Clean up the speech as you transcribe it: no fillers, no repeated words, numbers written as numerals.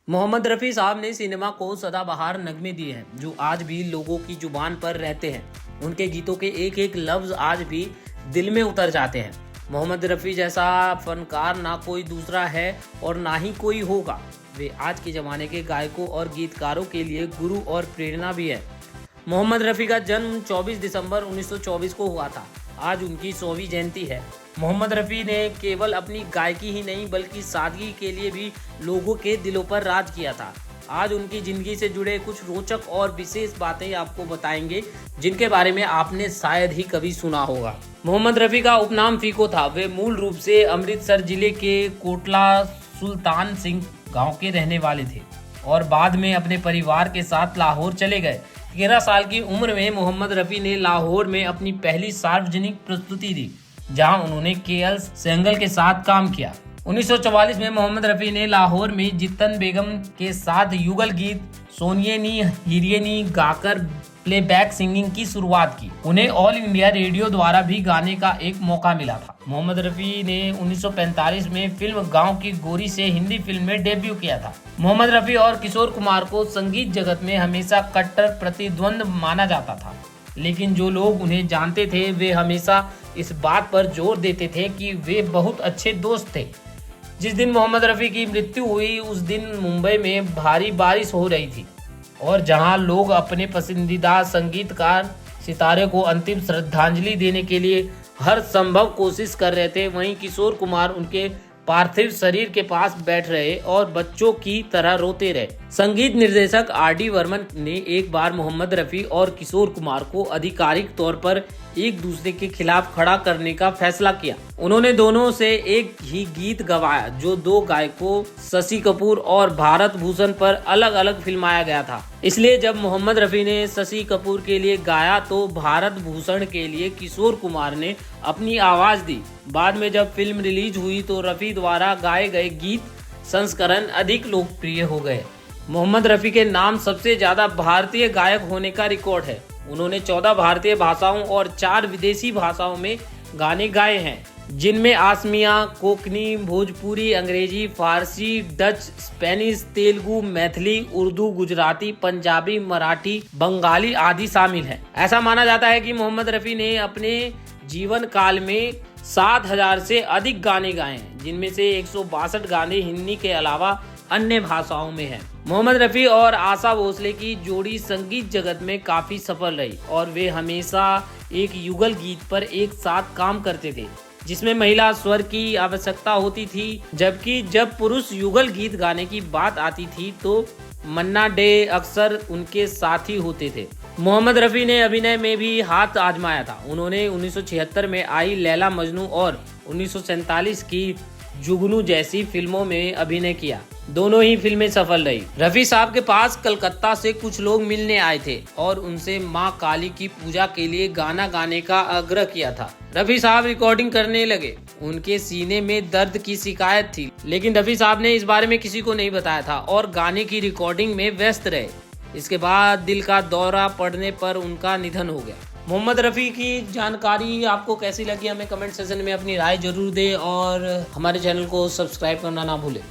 मोहम्मद रफ़ी साहब ने सिनेमा को सदाबहार नगमे दिए हैं जो आज भी लोगों की जुबान पर रहते हैं। उनके गीतों के एक एक लफ्ज आज भी दिल में उतर जाते हैं। मोहम्मद रफ़ी जैसा फनकार ना कोई दूसरा है और ना ही कोई होगा। वे आज के ज़माने के गायकों और गीतकारों के लिए गुरु और प्रेरणा भी है। मोहम्मद रफ़ी का जन्म 24 दिसंबर 1924 को हुआ था। आज उनकी 100वीं जयंती है। मोहम्मद रफ़ी ने केवल अपनी गायकी ही नहीं बल्कि सादगी के लिए भी लोगों के दिलों पर राज किया था। आज उनकी ज़िंदगी से जुड़े कुछ रोचक और विशेष बातें आपको बताएंगे जिनके बारे में आपने शायद ही कभी सुना होगा। मोहम्मद रफ़ी का उपनाम फीको था। वे मूल रूप से अमृतसर जिले के कोटला सुल्तान सिंह गाँव के रहने वाले थे और बाद में अपने परिवार के साथ लाहौर चले गए। 13 साल की उम्र में मोहम्मद रफ़ी ने लाहौर में अपनी पहली सार्वजनिक प्रस्तुति दी, जहां उन्होंने के.एल. सेंगल के साथ काम किया। 1944 में मोहम्मद रफ़ी ने लाहौर में जित्तन बेगम के साथ युगल गीत सोनिए नी हीरिए नी गाकर प्लेबैक सिंगिंग की शुरुआत की। उन्हें ऑल इंडिया रेडियो द्वारा भी गाने का एक मौका मिला था। मोहम्मद रफ़ी ने 1945 में फिल्म गांव की गोरी से हिंदी फिल्म में डेब्यू किया था। मोहम्मद रफ़ी और किशोर कुमार को संगीत जगत में हमेशा कट्टर प्रतिद्वंद माना जाता था, लेकिन जो लोग उन्हें जानते थे वे हमेशा इस बात पर जोर देते थे कि वे बहुत अच्छे दोस्त थे। जिस दिन मोहम्मद रफ़ी की मृत्यु हुई उस दिन मुंबई में भारी बारिश हो रही थी और जहां लोग अपने पसंदीदा संगीतकार सितारे को अंतिम श्रद्धांजलि देने के लिए हर संभव कोशिश कर रहे थे, वहीं किशोर कुमार उनके पार्थिव शरीर के पास बैठ रहे और बच्चों की तरह रोते रहे। संगीत निर्देशक आर.डी. बर्मन ने एक बार मोहम्मद रफ़ी और किशोर कुमार को आधिकारिक तौर पर एक दूसरे के खिलाफ खड़ा करने का फैसला किया। उन्होंने दोनों से एक ही गीत गवाया जो दो गायकों शशि कपूर और भारत भूषण पर अलग अलग फिल्माया गया था। इसलिए जब मोहम्मद रफ़ी ने शशि कपूर के लिए गाया तो भारत भूषण के लिए किशोर कुमार ने अपनी आवाज दी। बाद में जब फिल्म रिलीज हुई तो रफ़ी द्वारा गाए गए गीत संस्करण अधिक लोकप्रिय हो गए। मोहम्मद रफ़ी के नाम सबसे ज्यादा भारतीय गायक होने का रिकॉर्ड है। उन्होंने 14 भारतीय भाषाओं और 4 विदेशी भाषाओं में गाने गाए हैं, जिनमें आसमिया, कोंकणी, भोजपुरी, अंग्रेजी, फारसी, डच, स्पेनिश, तेलुगु, मैथिली, उर्दू, गुजराती, पंजाबी, मराठी, बंगाली आदि शामिल हैं। ऐसा माना जाता है कि मोहम्मद रफ़ी ने अपने जीवन काल में 7,000 से अधिक गाने गाए हैं, जिनमें से 162 गाने हिंदी के अलावा अन्य भाषाओं में हैं। मोहम्मद रफ़ी और आशा भोसले की जोड़ी संगीत जगत में काफी सफल रही और वे हमेशा एक युगल गीत पर एक साथ काम करते थे, जिसमें महिला स्वर की आवश्यकता होती थी, जबकि जब पुरुष युगल गीत गाने की बात आती थी तो मन्ना डे अक्सर उनके साथी होते थे। मोहम्मद रफ़ी ने अभिनय में भी हाथ आजमाया था। उन्होंने 1976 में आई लैला मजनू और 1947 की जुगनू जैसी फिल्मों में अभिनय किया। दोनों ही फिल्में सफल रही। रफ़ी साहब के पास कलकत्ता से कुछ लोग मिलने आए थे और उनसे मां काली की पूजा के लिए गाना गाने का आग्रह किया था। रफ़ी साहब रिकॉर्डिंग करने लगे। उनके सीने में दर्द की शिकायत थी, लेकिन रफ़ी साहब ने इस बारे में किसी को नहीं बताया था और गाने की रिकॉर्डिंग में व्यस्त रहे। इसके बाद दिल का दौरा पड़ने पर उनका निधन हो गया। मोहम्मद रफ़ी की जानकारी आपको कैसी लगी हमें कमेंट सेक्शन में अपनी राय जरूर दें और हमारे चैनल को सब्सक्राइब करना ना भूलें।